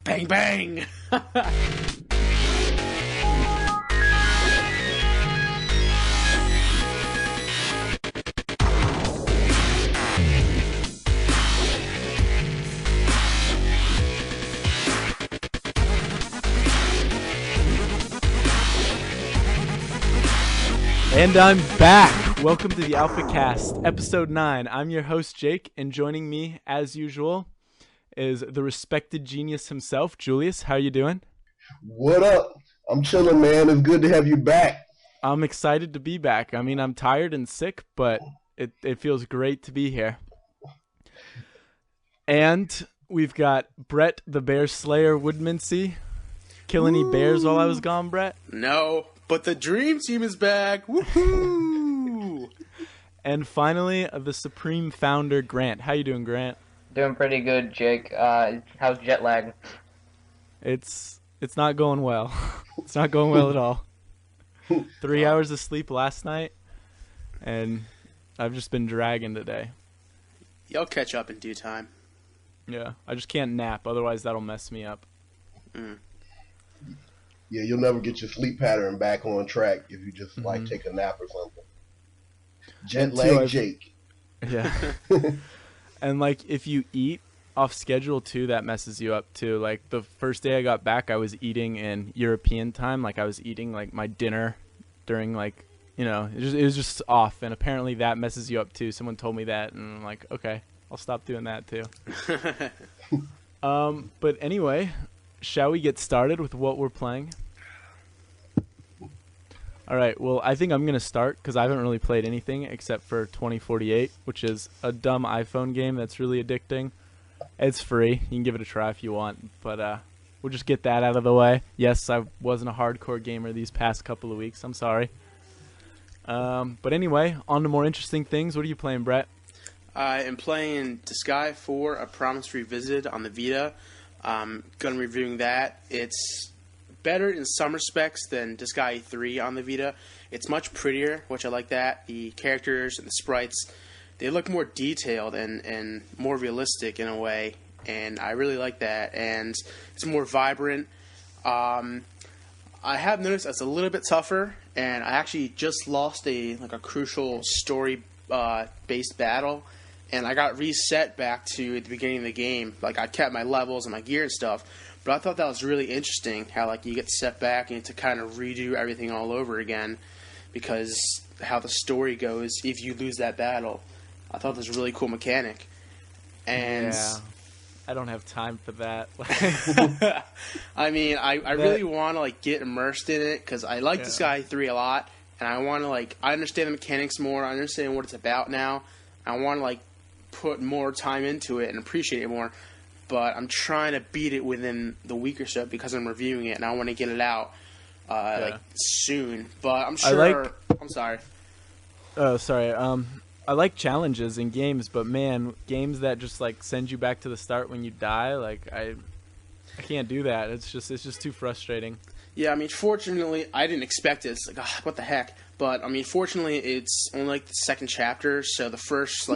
Bang, bang! And I'm back. Welcome to the AlphaCast, episode 9. I'm your host, Jake, and joining me, as usual, is the respected genius himself, Julius. How are you doing? What up? I'm chilling, man. It's good to have you back. I'm excited to be back. I mean, I'm tired and sick, but it feels great to be here. And we've got Brett, the Bear Slayer Woodmansey. Kill any bears while I was gone, Brett? No, but the Dream Team is back. Woohoo! And finally, the Supreme Founder, Grant. How you doing, Grant? Doing pretty good, Jake. How's jet lag? It's not going well. It's not going well at all. 3 hours of sleep last night, and I've just been dragging today. You'll catch up in due time. Yeah, I just can't nap, otherwise that'll mess me up. Yeah, you'll never get your sleep pattern back on track if you just like take a nap or something. Jet lag, Jake. Yeah. And like if you eat off schedule too, that messes you up too. Like the first day I got back, I was eating in European time. Like I was eating like my dinner during like, you know, it was just off. And apparently that messes you up too. Someone told me that, and I'm like, okay, I'll stop doing that too. But anyway, shall we get started with what we're playing? All right, well, I think I'm going to start because I haven't really played anything except for 2048, which is a dumb iPhone game that's really addicting. It's free. You can give it a try if you want, but we'll just get that out of the way. Yes, I wasn't a hardcore gamer these past couple of weeks. I'm sorry. But anyway, on to more interesting things. What are you playing, Brett? I am playing Disgaea 4, A Promise Revisited on the Vita. Going to be reviewing that. It's better in some respects than Disgaea 3 on the Vita. It's much prettier, which I like that. The characters and the sprites, they look more detailed and more realistic in a way, and I really like that. And it's more vibrant. I have noticed it's a little bit tougher, and I actually just lost a crucial story based battle, and I got reset back to the beginning of the game. Like I kept my levels and my gear and stuff. But I thought that was really interesting, how like you get set back and you have to kind of redo everything all over again because how the story goes if you lose that battle. I thought this was a really cool mechanic. And yeah, I don't have time for that. I mean, I really want to like get immersed in it because I like Disgaea 3 a lot, and I want to I understand the mechanics more. I understand what it's about now. I want to put more time into it and appreciate it more. But I'm trying to beat it within the week or so because I'm reviewing it and I want to get it out soon. But I'm sure. I'm sorry. Oh, sorry. I like challenges in games, but man, games that just send you back to the start when you die, I can't do that. It's just too frustrating. Yeah, I mean, fortunately, I didn't expect it. It's what the heck? But I mean, fortunately, it's only the second chapter, so the first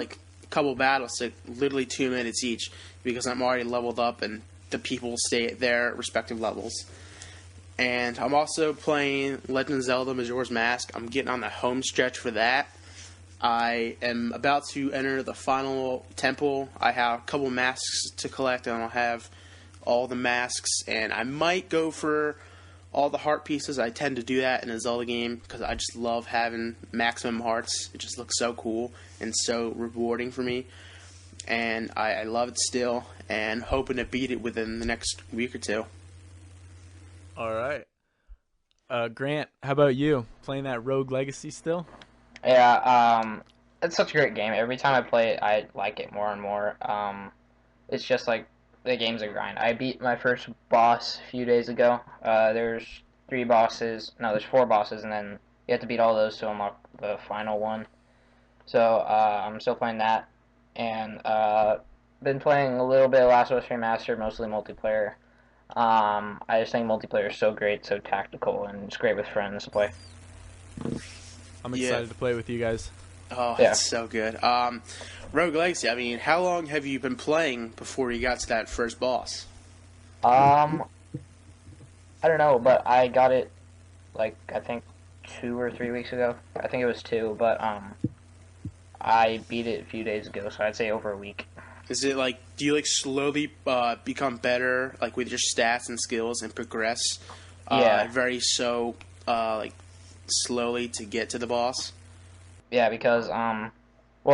couple battles take literally 2 minutes each because I'm already leveled up and the people stay at their respective levels. And I'm also playing Legend of Zelda Majora's Mask. I'm getting on the home stretch for that. I am about to enter the final temple. I have a couple masks to collect, and I'll have all the masks. And I might go for all the heart pieces. I tend to do that in a Zelda game because I just love having maximum hearts. It just looks so cool and so rewarding for me. And I love it still, and hoping to beat it within the next week or two. All right. Grant, how about you? Playing that Rogue Legacy still? Yeah, it's such a great game. Every time I play it, I like it more and more. It's just the game's a grind. I beat my first boss a few days ago. There's 4 bosses, and then you have to beat all those to unlock the final one. So, I'm still playing that. And been playing a little bit of Last of Us Remastered, mostly multiplayer. I just think multiplayer is so great, so tactical, and it's great with friends to play. I'm excited to play with you guys. Oh, yeah. It's so good. Rogue Legacy, I mean, how long have you been playing before you got to that first boss? Um, I don't know, but I got it like I think 2 or 3 weeks ago. I think it was two, but I beat it a few days ago, so I'd say over a week. Is it like, do you like slowly become better, like with your stats and skills, and progress? Yeah. Very like slowly to get to the boss. Yeah, because well,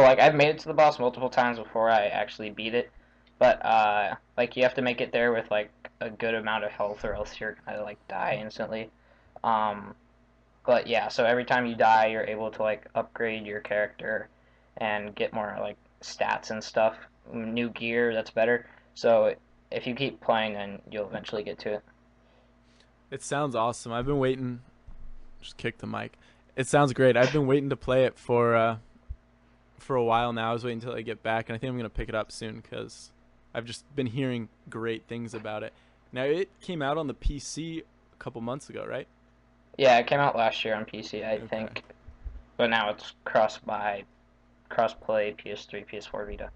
like I've made it to the boss multiple times before I actually beat it, but like you have to make it there with like a good amount of health, or else you're gonna like die instantly. Um, but yeah, so every time you die, you're able to like upgrade your character and get more like stats and stuff, new gear that's better. So if you keep playing, then you'll eventually get to it. It sounds awesome. I've been waiting. Just kick the mic. It sounds great. I've been waiting to play it for a while now. I was waiting until I get back, and I think I'm gonna pick it up soon because I've just been hearing great things about it. Now it came out on the PC a couple months ago, right? Yeah, it came out last year on PC, I Okay. think, but now it's cross-play PS3, PS4, Vita.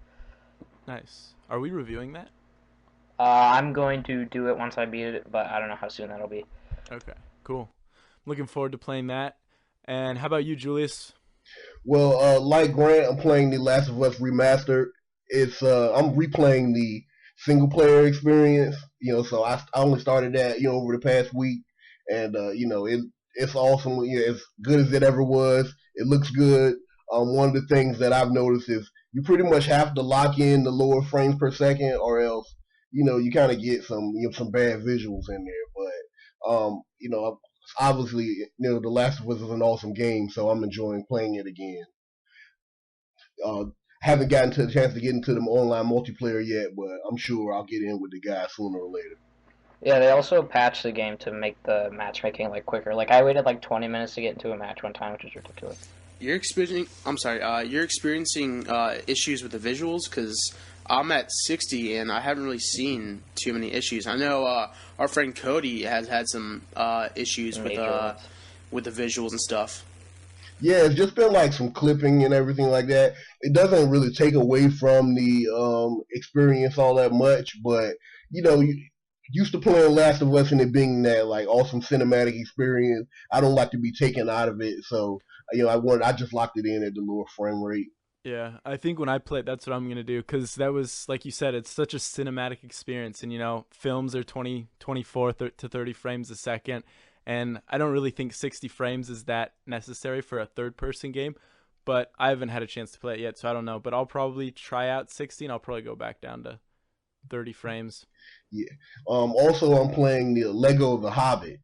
Nice. Are we reviewing that? I'm going to do it once I beat it, but I don't know how soon that'll be. Okay. Cool. Looking forward to playing that. And how about you, Julius? Well, like Grant, I'm playing The Last of Us Remastered. It's I'm replaying the single player experience. So I only started that over the past week, and it's awesome. As good as it ever was. It looks good. One of the things that I've noticed is you pretty much have to lock in the lower frames per second, or else you kind of get some bad visuals in there. But obviously, The Last of Us is an awesome game, so I'm enjoying playing it again. Uh, haven't gotten to the chance to get into the online multiplayer yet, but I'm sure I'll get in with the guys sooner or later. Yeah, they also patched the game to make the matchmaking like quicker. Like I waited like 20 minutes to get into a match one time, which is ridiculous. You're experiencing. I'm sorry. You're experiencing issues with the visuals because I'm at 60 and I haven't really seen too many issues. I know our friend Cody has had some issues Major ones. with the visuals and stuff. Yeah, it's just been like some clipping and everything like that. It doesn't really take away from the experience all that much, but you used to playing Last of Us and it being that like awesome cinematic experience. I don't like to be taken out of it, so I just locked it in at the lower frame rate. Yeah, I think when I play it, that's what I'm going to do because that was, like you said, it's such a cinematic experience. And, films are 24 to 30 frames a second. And I don't really think 60 frames is that necessary for a third-person game. But I haven't had a chance to play it yet, so I don't know. But I'll probably try out 60, and I'll probably go back down to 30 frames. Yeah. Also, I'm playing the Lego The Hobbit.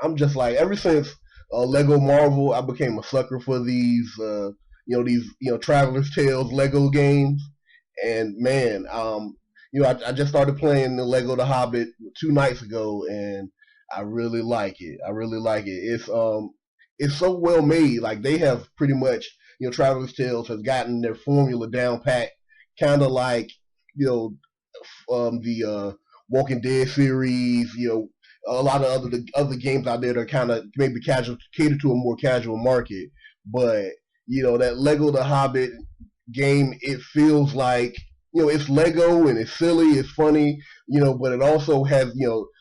I'm just like ever since Lego Marvel, I became a sucker for these Traveler's Tales Lego games. And man, I just started playing the Lego The Hobbit 2 nights ago, and I really like it. I really like it. It's so well made. Like they have pretty much, Traveler's Tales has gotten their formula down pat, kind of like you know the Walking Dead series, a lot of other games out there that are kind of maybe casual, cater to a more casual market. But that Lego The Hobbit game, it feels like it's Lego and it's silly, it's funny, but it also has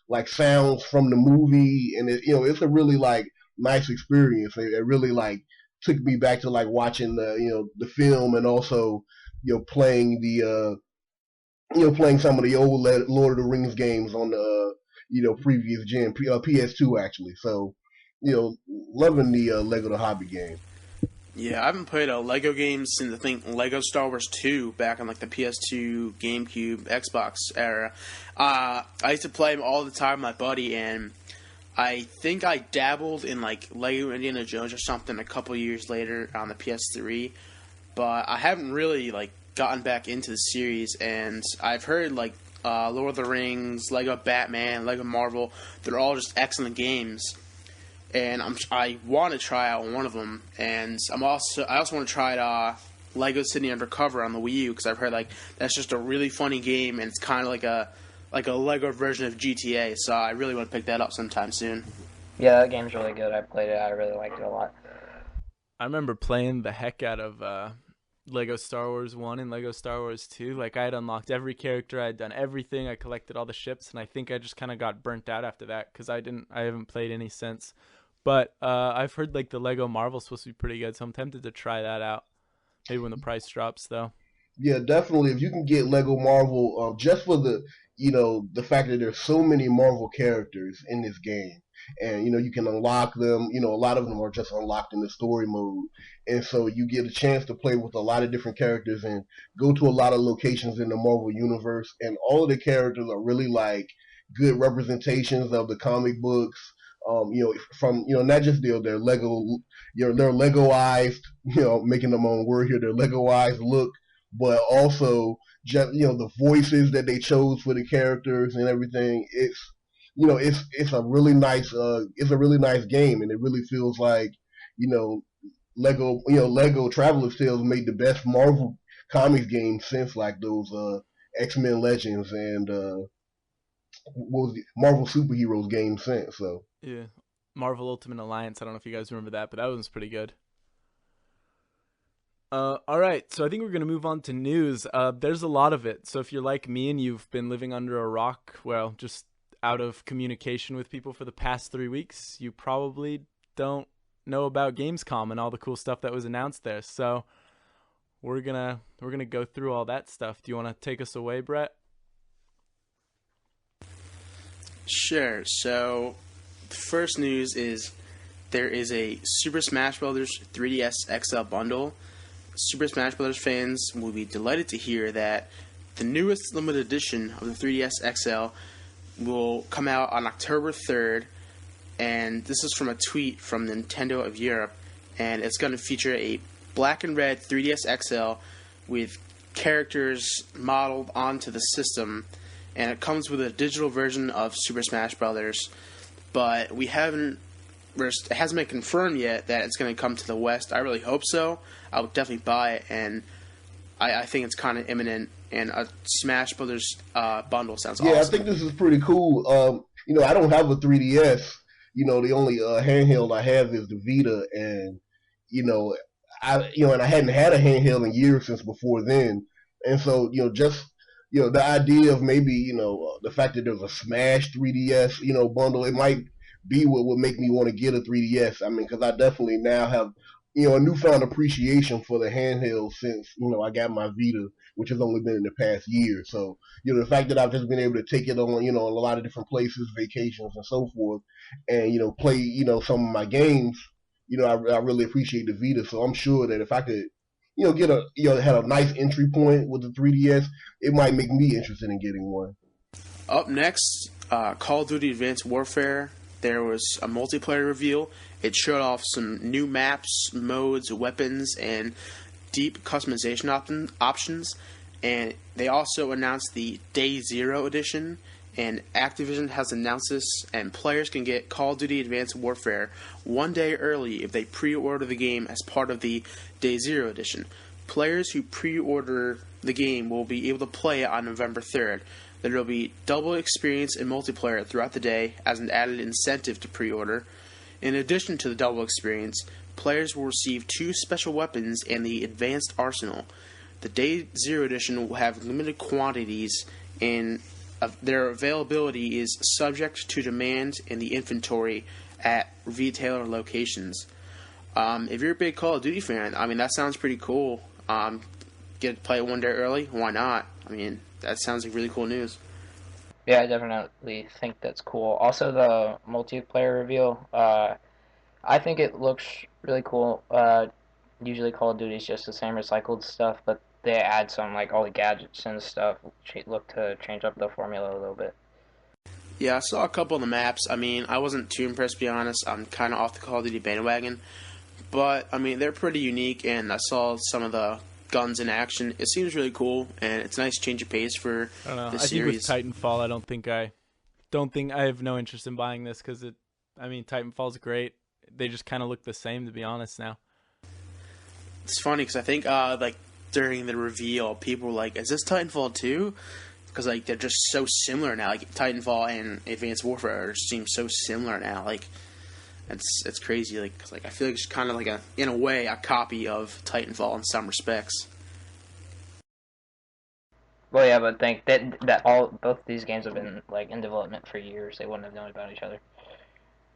like sounds from the movie, and it's a really like nice experience. It really like took me back to like watching the film, and also playing the playing some of the old Lord of the Rings games on the previous gen, PS2 actually. So loving the Lego The Hobbit game. Yeah, I haven't played a Lego game since I think Lego Star Wars 2 back on like the PS2, GameCube, Xbox era. I used to play them all the time with my buddy, and I think I dabbled in like Lego Indiana Jones or something a couple years later on the PS3, but I haven't really like gotten back into the series. And I've heard like Lord of the Rings, Lego Batman, Lego Marvel, they're all just excellent games. And I want to try out one of them, and I also want to try out Lego City Undercover on the Wii U because I've heard like that's just a really funny game, and it's kind of like a Lego version of GTA. So I really want to pick that up sometime soon. Yeah, that game's really good. I played it. I really liked it a lot. I remember playing the heck out of Lego Star Wars 1 and Lego Star Wars 2. Like, I had unlocked every character, I had done everything, I collected all the ships, and I think I just kind of got burnt out after that because I haven't played any since. But I've heard like the Lego Marvel's supposed to be pretty good, so I'm tempted to try that out. Maybe when the price drops, though. Yeah, definitely. If you can get Lego Marvel, just for the fact that there's so many Marvel characters in this game, and you can unlock them. A lot of them are just unlocked in the story mode, and so you get a chance to play with a lot of different characters and go to a lot of locations in the Marvel universe. And all of the characters are really like good representations of the comic books. From not just their Lego, their Legoized, making them own word here, their Legoized look, but also just the voices that they chose for the characters and everything. It's a really nice game, and it really feels like Lego Traveler's Tales made the best Marvel comics game since like those X-Men Legends and what was the Marvel Superheroes game since. So yeah, Marvel Ultimate Alliance. I don't know if you guys remember that, but that one's pretty good. All right, so I think we're going to move on to news. There's a lot of it. So if you're like me and you've been living under a rock, well, just out of communication with people for the past 3 weeks, you probably don't know about Gamescom and all the cool stuff that was announced there. So we're gonna go through all that stuff. Do you want to take us away, Brett? Sure. So the first news is there is a Super Smash Bros. 3DS XL bundle. Super Smash Bros. Fans will be delighted to hear that the newest limited edition of the 3DS XL will come out on October 3rd, and this is from a tweet from Nintendo of Europe, and it's going to feature a black and red 3DS XL with characters modeled onto the system, and it comes with a digital version of Super Smash Bros., but it hasn't been confirmed yet that it's going to come to the West. I really hope so. I would definitely buy it, and I think it's kind of imminent, and a Smash Brothers bundle sounds awesome. Yeah, I think this is pretty cool. I don't have a 3DS. The only handheld I have is the Vita, and and I hadn't had a handheld in years since before then, and so just the idea of maybe the fact that there's a Smash 3DS bundle, it might be what would make me want to get a 3DS. I mean, because I definitely now have a newfound appreciation for the handheld since I got my Vita, which has only been in the past year. So the fact that I've just been able to take it on a lot of different places, vacations and so forth, and play some of my games, I really appreciate the Vita. So I'm sure that if I could get had a nice entry point with the 3DS, it might make me interested in getting one. Up next, Call of Duty Advanced Warfare. There was a multiplayer reveal. It showed off some new maps, modes, weapons, and deep customization options. And they also announced the Day Zero edition. And Activision has announced this, and players can get Call of Duty Advanced Warfare one day early if they pre-order the game as part of the Day Zero edition. Players who pre-order the game will be able to play it on November 3rd. There will be double experience in multiplayer throughout the day as an added incentive to pre-order. In addition to the double experience, players will receive 2 special weapons and the advanced arsenal. The Day Zero edition will have limited quantities, and their availability is subject to demand in the inventory at retailer locations. If you're a big Call of Duty fan, I mean, that sounds pretty cool. Get to play it one day early? Why not? I mean, that sounds like really cool news. Yeah, I definitely think that's cool. Also, the multiplayer reveal, I think it looks really cool. Usually Call of Duty is just the same recycled stuff, but they add some, like, all the gadgets and stuff, which look to change up the formula a little bit. Yeah, I saw a couple of the maps. I mean, I wasn't too impressed, to be honest. I'm kind of off the Call of Duty bandwagon. But, I mean, they're pretty unique, and I saw some of the guns in action. It seems really cool, and it's a nice change of pace for I don't know. the I series. think with Titanfall, I have no interest in buying this because Titanfall's great. They just kind of look the same, to be honest. Now It's funny because I think during the reveal, people were like, "Is this Titanfall 2?" Because they're just so similar now. Like Titanfall and Advanced Warfare seem so similar now. It's crazy. Like, 'cause, like I feel like it's kind of like in a way a copy of Titanfall in some respects. Well, yeah, but think that both these games have been like in development for years. They wouldn't have known about each other.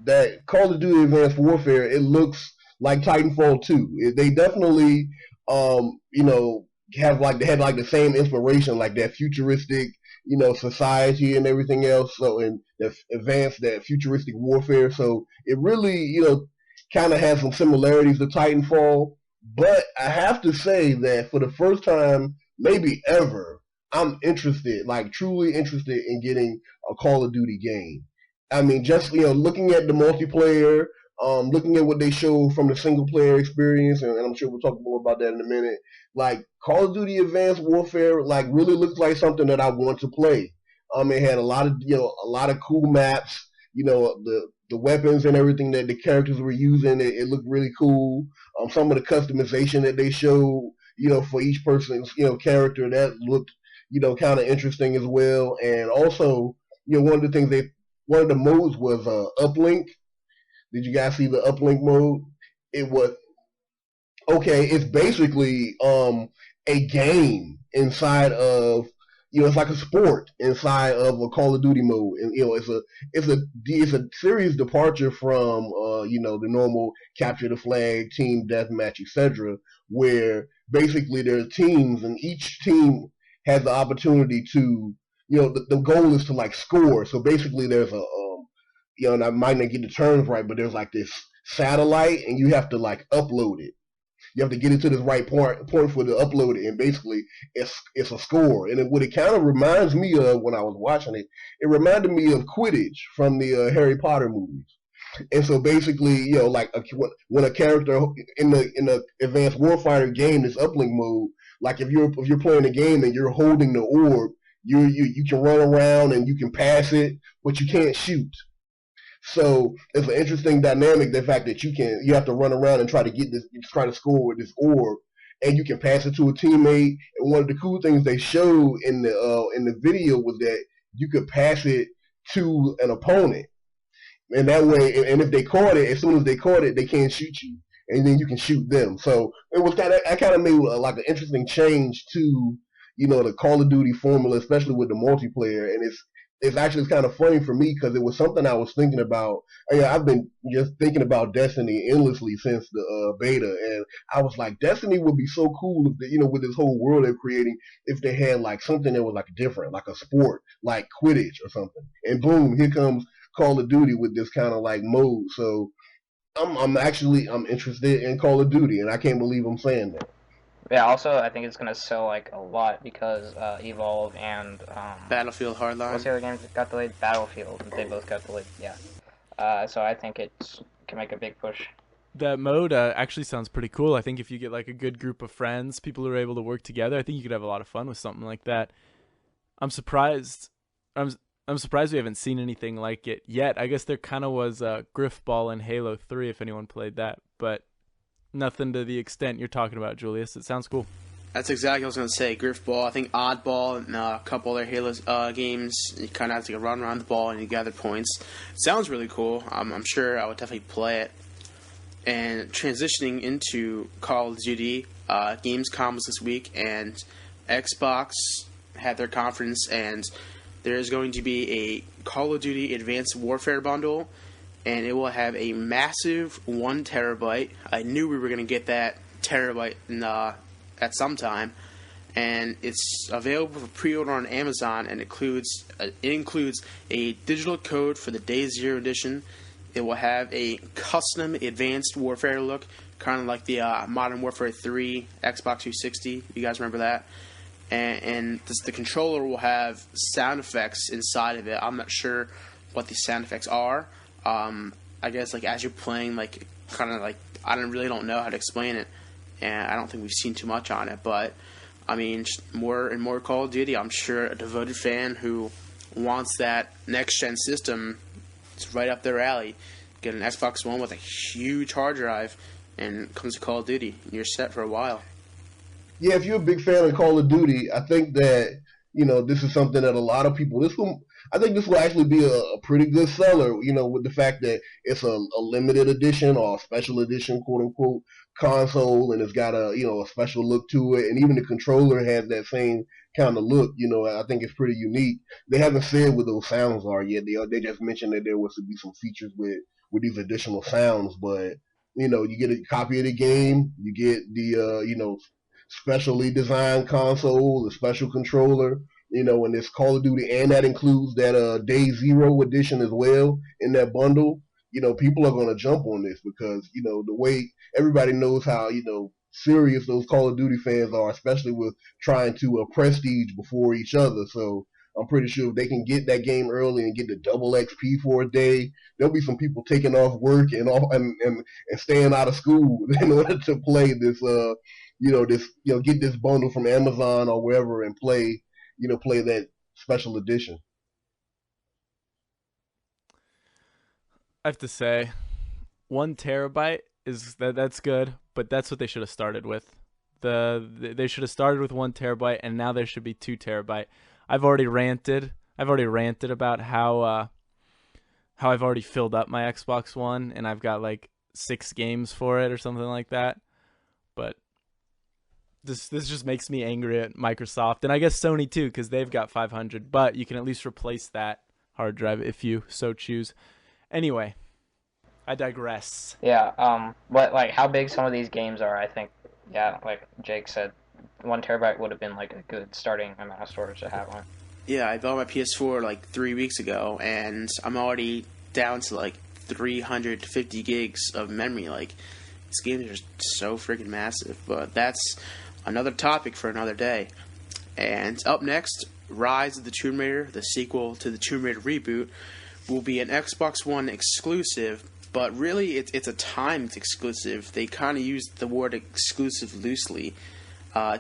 That Call of Duty Advanced Warfare, it looks like Titanfall 2. They definitely, you know, they had like the same inspiration, like that futuristic, you know, society and everything else. So, and that futuristic warfare. So it really, you know, kind of has some similarities to Titanfall. But I have to say that for the first time, maybe ever, I'm interested, like truly interested in getting a Call of Duty game. I mean, just, you know, looking at the multiplayer, looking at what they show from the single player experience, and I'm sure we'll talk more about that in a minute. Like Call of Duty Advanced Warfare, like really looks like something that I want to play. It had a lot of, you know, a lot of cool maps. You know, the weapons and everything that the characters were using, it looked really cool. Some of the customization that they showed, you know, for each person's, you know, character, that looked, you know, kind of interesting as well. And also, you know, one of the modes was uplink. Did you guys see the uplink mode? It was okay. It's basically a game inside of, you know, it's like a sport inside of a Call of Duty mode, and you know, it's a serious departure from you know, the normal capture the flag, team deathmatch, etc., where basically there's teams and each team has the opportunity to, you know, the goal is to like score. So basically there's a you know, and I might not get the terms right, but there's like this satellite, and you have to like upload it. You have to get it to this right point for to upload it, and basically it's a score. And what it kind of reminds me of when I was watching it, it reminded me of Quidditch from the Harry Potter movies. And so basically, you know, like when a character in the Advanced Warfighter game, this uplink mode, like if you're playing a game and you're holding the orb, you can run around and you can pass it, but you can't shoot. So it's an interesting dynamic, the fact that you have to run around and try to score with this orb, and you can pass it to a teammate. And one of the cool things they showed in the video was that you could pass it to an opponent, and that way, and if they caught it, as soon as they caught it, they can't shoot you, and then you can shoot them. So it was kind of made like an interesting change to, you know, the Call of Duty formula, especially with the multiplayer. And it's kind of funny for me because it was something I was thinking about. I've been just thinking about Destiny endlessly since the beta, and I was like, Destiny would be so cool if you know, with this whole world they're creating, if they had like something that was like different, like a sport, like Quidditch or something. And boom, here comes Call of Duty with this kind of like mode. So I'm interested in Call of Duty, and I can't believe I'm saying that. Yeah, also, I think it's going to sell, like, a lot because Evolve and... Battlefield Hardline. What's the other game that got delayed? Battlefield. They both got delayed, yeah. So I think it can make a big push. That mode actually sounds pretty cool. I think if you get, like, a good group of friends, people who are able to work together, I think you could have a lot of fun with something like that. I'm surprised we haven't seen anything like it yet. I guess there kind of was Griffball in Halo 3, if anyone played that, but... nothing to the extent you're talking about, Julius. It sounds cool. That's exactly what I was going to say. Griffball, I think Oddball, and a couple other Halo games. You kind of have to run around the ball and you gather points. It sounds really cool. I'm sure I would definitely play it. And transitioning into Call of Duty, Gamescom was this week, and Xbox had their conference, and there is going to be a Call of Duty Advanced Warfare bundle, and it will have a massive 1 terabyte. I knew we were going to get that terabyte at some time, and it's available for pre-order on Amazon, and it includes a digital code for the Day Zero edition. It will have a custom Advanced Warfare look, kind of like the Modern Warfare 3 Xbox 360. You guys remember that? And the controller will have sound effects inside of it. I'm not sure what these sound effects are. I guess like as you're playing, like kind of like I don't know how to explain it, and I don't think we've seen too much on it. But I mean, more and more Call of Duty. I'm sure a devoted fan who wants that next gen system, it's right up their alley. Get an Xbox One with a huge hard drive, and comes to Call of Duty. You're set for a while. Yeah, if you're a big fan of Call of Duty, I think that, you know, this is something that a lot of people. I think this will actually be a pretty good seller, with the fact that it's a limited edition or a special edition, quote unquote, console, and it's got a special look to it, and even the controller has that same kind of look. I think it's pretty unique. They haven't said what those sounds are yet. They just mentioned that there was to be some features with these additional sounds, but you get a copy of the game, you get the specially designed console, the special controller, and it's Call of Duty, and that includes that Day Zero edition as well in that bundle. People are going to jump on this because the way everybody knows how serious those Call of Duty fans are, especially with trying to prestige before each other. So I'm pretty sure if they can get that game early and get the double XP for a day, there'll be some people taking off work and staying out of school in order to play this get this bundle from Amazon or wherever and play that special edition. I have to say, 1 terabyte that's good, but that's what they should have started with. They should have started with 1 terabyte, and now there should be 2 terabyte. I've already ranted about how I've already filled up my Xbox One, and I've got like 6 games for it or something like that. But this just makes me angry at Microsoft, and I guess Sony too, because they've got 500. But you can at least replace that hard drive if you so choose. Anyway, I digress. Yeah. But like how big some of these games are, I think. Yeah, like Jake said, 1 terabyte would have been like a good starting amount of storage to have on. Yeah, I bought my PS4 like 3 weeks ago, and I'm already down to like 350 gigs of memory. Like, these games are so freaking massive. But that's another topic for another day. And up next, Rise of the Tomb Raider, the sequel to the Tomb Raider reboot, will be an Xbox One exclusive, but really it's a timed exclusive. They kind of used the word exclusive loosely.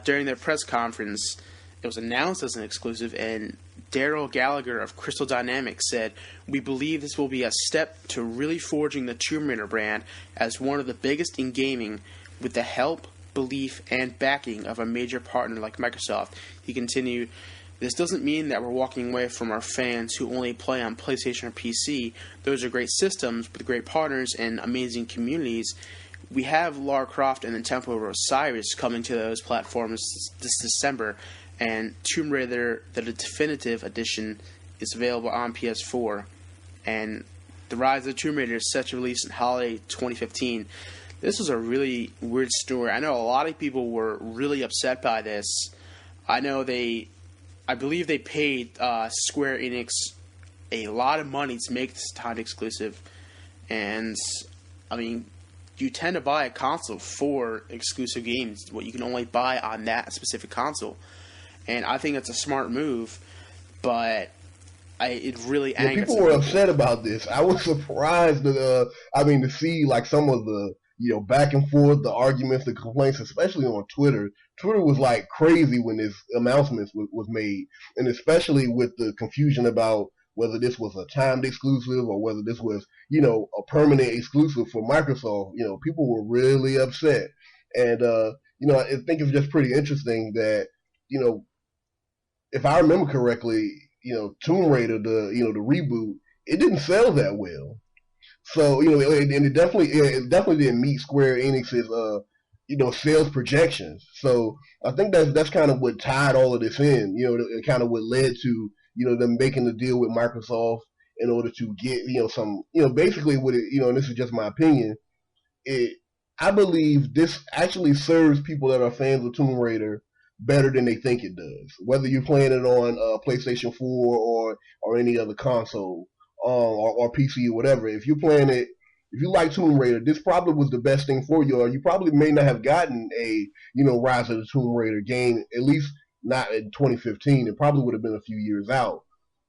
During their press conference, it was announced as an exclusive, and Daryl Gallagher of Crystal Dynamics said, "We believe this will be a step to really forging the Tomb Raider brand as one of the biggest in gaming with the help, belief, and backing of a major partner like Microsoft." He continued, "This doesn't mean that we're walking away from our fans who only play on PlayStation or PC. Those are great systems with great partners and amazing communities. We have Lara Croft and the Temple of Osiris coming to those platforms this December, and Tomb Raider, the definitive edition, is available on PS4. And The Rise of the Tomb Raider is set to release in holiday 2015. This was a really weird story. I know a lot of people were really upset by this. I believe they paid Square Enix a lot of money to make this timed exclusive. And, I mean, you tend to buy a console for exclusive games, what you can only buy on that specific console. And I think that's a smart move, but it really angers people were upset about this. I was surprised to see like some of the back and forth, the arguments, the complaints, especially on Twitter. Twitter was like crazy when this announcement was made, and especially with the confusion about whether this was a timed exclusive or whether this was, a permanent exclusive for Microsoft. People were really upset. And, I think it's just pretty interesting that, if I remember correctly, Tomb Raider, the reboot, it didn't sell that well. So, and it definitely didn't meet Square Enix's, sales projections. So I think that's kind of what tied all of this in, kind of what led to, them making the deal with Microsoft in order to get, some, basically what it, and this is just my opinion, I believe this actually serves people that are fans of Tomb Raider better than they think it does. Whether you're playing it on PlayStation 4 or any other console, or PC or whatever, if you're playing it, if you like Tomb Raider, this probably was the best thing for you, or you probably may not have gotten a, Rise of the Tomb Raider game, at least not in 2015. It probably would have been a few years out.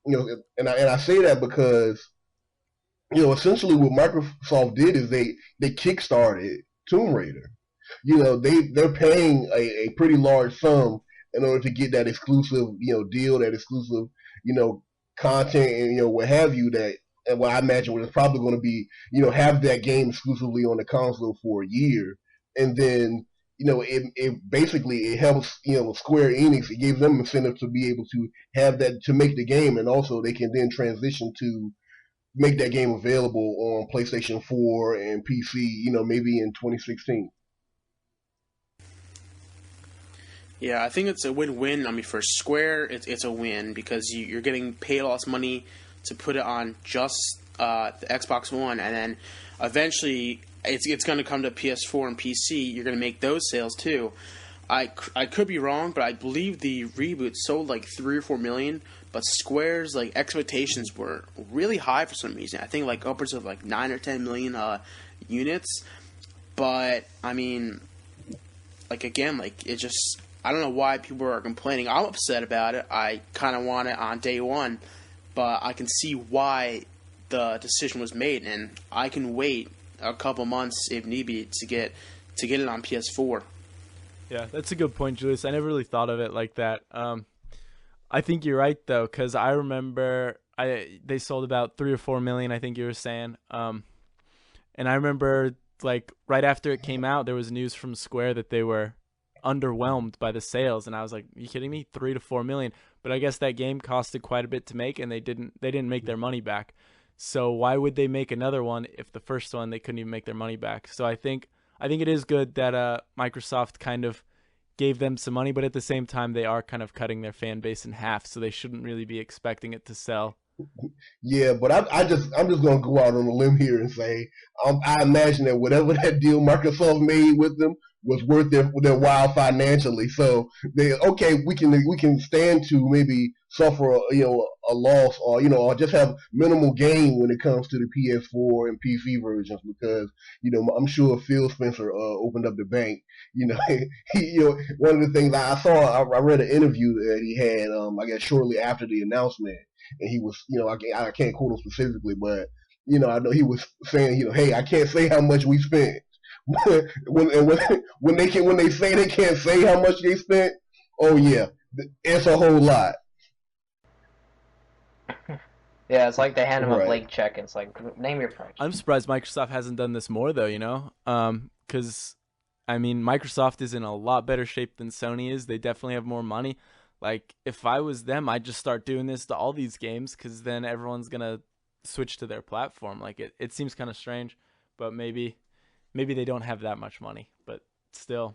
And I say that because, essentially what Microsoft did is they kickstarted Tomb Raider. They're paying a pretty large sum in order to get that exclusive, deal, that exclusive, content and, what have you, that, and what I imagine was probably going to be, have that game exclusively on the console for a year. And then, it basically it helps, Square Enix. It gives them incentive to be able to have that, to make the game, and also they can then transition to make that game available on PlayStation 4 and PC, maybe in 2016. Yeah, I think it's a win-win. I mean, for Square, it's a win because you're getting paid all this money to put it on just the Xbox One, and then eventually it's going to come to PS4 and PC. You're going to make those sales too. I could be wrong, but I believe the reboot sold like 3 or 4 million. But Square's like expectations were really high for some reason. I think like upwards of like 9 or 10 million units. But I mean, like again, like it just, I don't know why people are complaining. I'm upset about it. I kind of want it on day one, but I can see why the decision was made, and I can wait a couple months if need be to get it on PS4. Yeah, that's a good point, Julius. I never really thought of it like that. I think you're right though, because I remember they sold about 3 or 4 million. I think you were saying, and I remember like right after it came out, there was news from Square that they were underwhelmed by the sales, and I was like, "Are you kidding me? 3 to 4 million?" But I guess that game costed quite a bit to make, and they didn't make their money back. So why would they make another one if the first one they couldn't even make their money back? So I think it is good that Microsoft kind of gave them some money, but at the same time they are kind of cutting their fan base in half, so they shouldn't really be expecting it to sell. Yeah, but I'm just gonna go out on a limb here and say I imagine that whatever that deal Microsoft made with them was worth their while financially. So we can stand to maybe suffer a loss, or just have minimal gain when it comes to the PS4 and PC versions, because I'm sure Phil Spencer opened up the bank. One of the things I read an interview that he had, I guess shortly after the announcement, and he was, I can't quote him specifically, but I know he was saying, hey, I can't say how much we spent. when they say they can't say how much they spent, oh yeah, it's a whole lot. Yeah, it's like they hand him a blank check. It's like, name your price. I'm surprised Microsoft hasn't done this more though. Because I mean, Microsoft is in a lot better shape than Sony is. They definitely have more money. Like, if I was them, I'd just start doing this to all these games, because then everyone's going to switch to their platform. Like, it seems kind of strange, but maybe they don't have that much money, but still.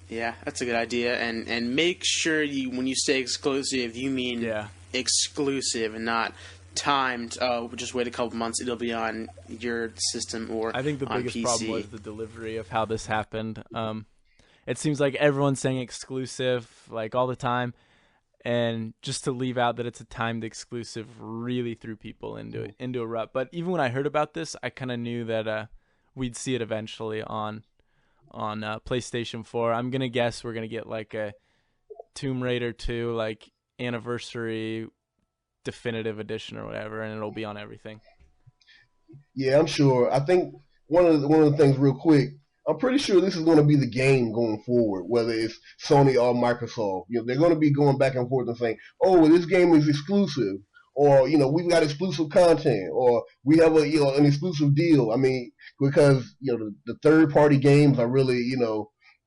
Yeah, that's a good idea. And make sure when you say exclusive, you mean exclusive and not timed. Just wait a couple months, it'll be on your system or I think the on biggest PC. problem was the delivery of how this happened. It seems like everyone's saying exclusive like all the time, and just to leave out that it's a timed exclusive really threw people into a rut. But even when I heard about this, I kind of knew that we'd see it eventually on PlayStation 4. I'm gonna guess we're gonna get like a Tomb Raider 2 like anniversary definitive edition or whatever, and it'll be on everything. Yeah, I'm sure. I think one of the things real quick, I'm pretty sure this is going to be the game going forward, whether it's Sony or Microsoft. They're going to be going back and forth and saying, "Oh, this game is exclusive," or we've got exclusive content, or we have an exclusive deal. I mean, because the third party games are really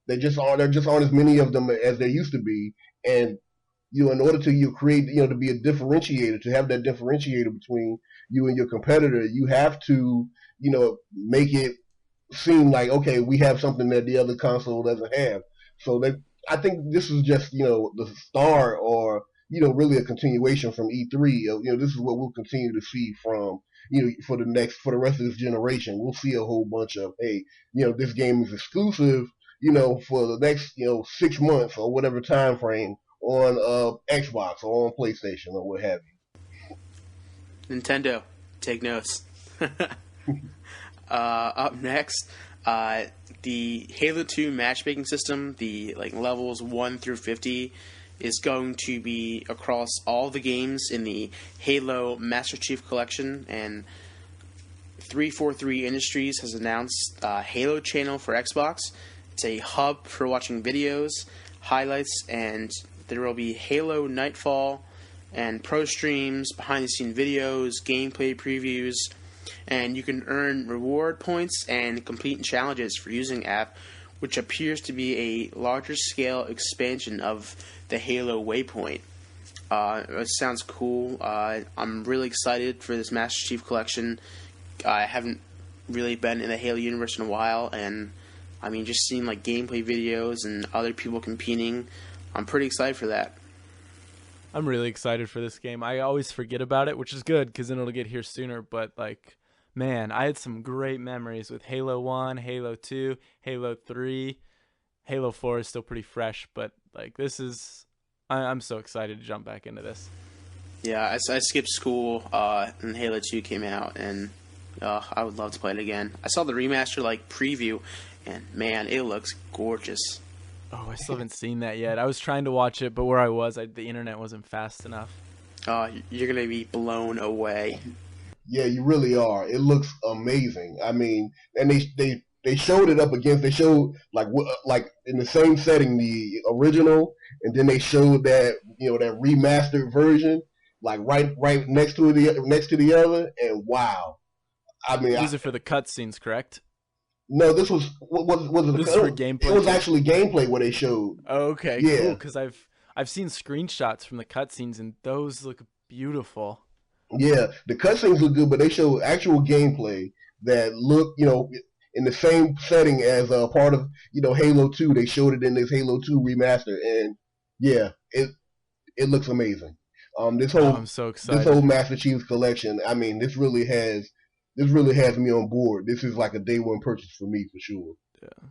there just aren't as many of them as there used to be, and in order to create to be a differentiator, to have that differentiator between you and your competitor, you have to make it seem like, okay, we have something that the other console doesn't have. So that, I think this is just the start, or really a continuation from E3. This is what we'll continue to see from for the rest of this generation. We'll see a whole bunch of, hey, this game is exclusive for the next 6 months or whatever time frame on Xbox or on PlayStation or what have you. Nintendo, take notes. Up next, the Halo 2 matchmaking system, the levels 1 through 50, is going to be across all the games in the Halo Master Chief Collection, and 343 Industries has announced Halo Channel for Xbox. It's a hub for watching videos, highlights, and there will be Halo Nightfall and pro streams, behind-the-scenes videos, gameplay previews. and you can earn reward points and complete challenges for using the app, which appears to be a larger scale expansion of the Halo Waypoint. It sounds cool. I'm really excited for this Master Chief Collection. I haven't really been in the Halo universe in a while, and I mean, just seeing like gameplay videos and other people competing, I'm pretty excited for that. I'm really excited for this game. I always forget about it, which is good because then it'll get here sooner. But like, man, I had some great memories with Halo 1, Halo 2, Halo 3. Halo 4 is still pretty fresh, but like I'm so excited to jump back into this. Yeah, I skipped school and Halo 2 came out, and I would love to play it again. I saw the remaster like preview, and man, it looks gorgeous. Oh, I still haven't seen that yet. I was trying to watch it, but where I was, the internet wasn't fast enough. You're going to be blown away. Yeah, you really are. It looks amazing. I mean, and they showed it up against. They showed like in the same setting the original, and then they showed that that remastered version like right next to the other, and wow. I mean, these are for the cutscenes, correct? No, this was was it? This is for gameplay. It was actually gameplay what they showed. Okay, yeah. Cool. Because I've seen screenshots from the cutscenes, and those look beautiful. Yeah, the cutscenes look good, but they showed actual gameplay that looked, in the same setting as a part of, Halo 2. They showed it in this Halo 2 remaster, and yeah, it looks amazing. I'm so excited. This whole Master Chief's collection. I mean, this really has me on board. This is like a day one purchase for me for sure. Yeah,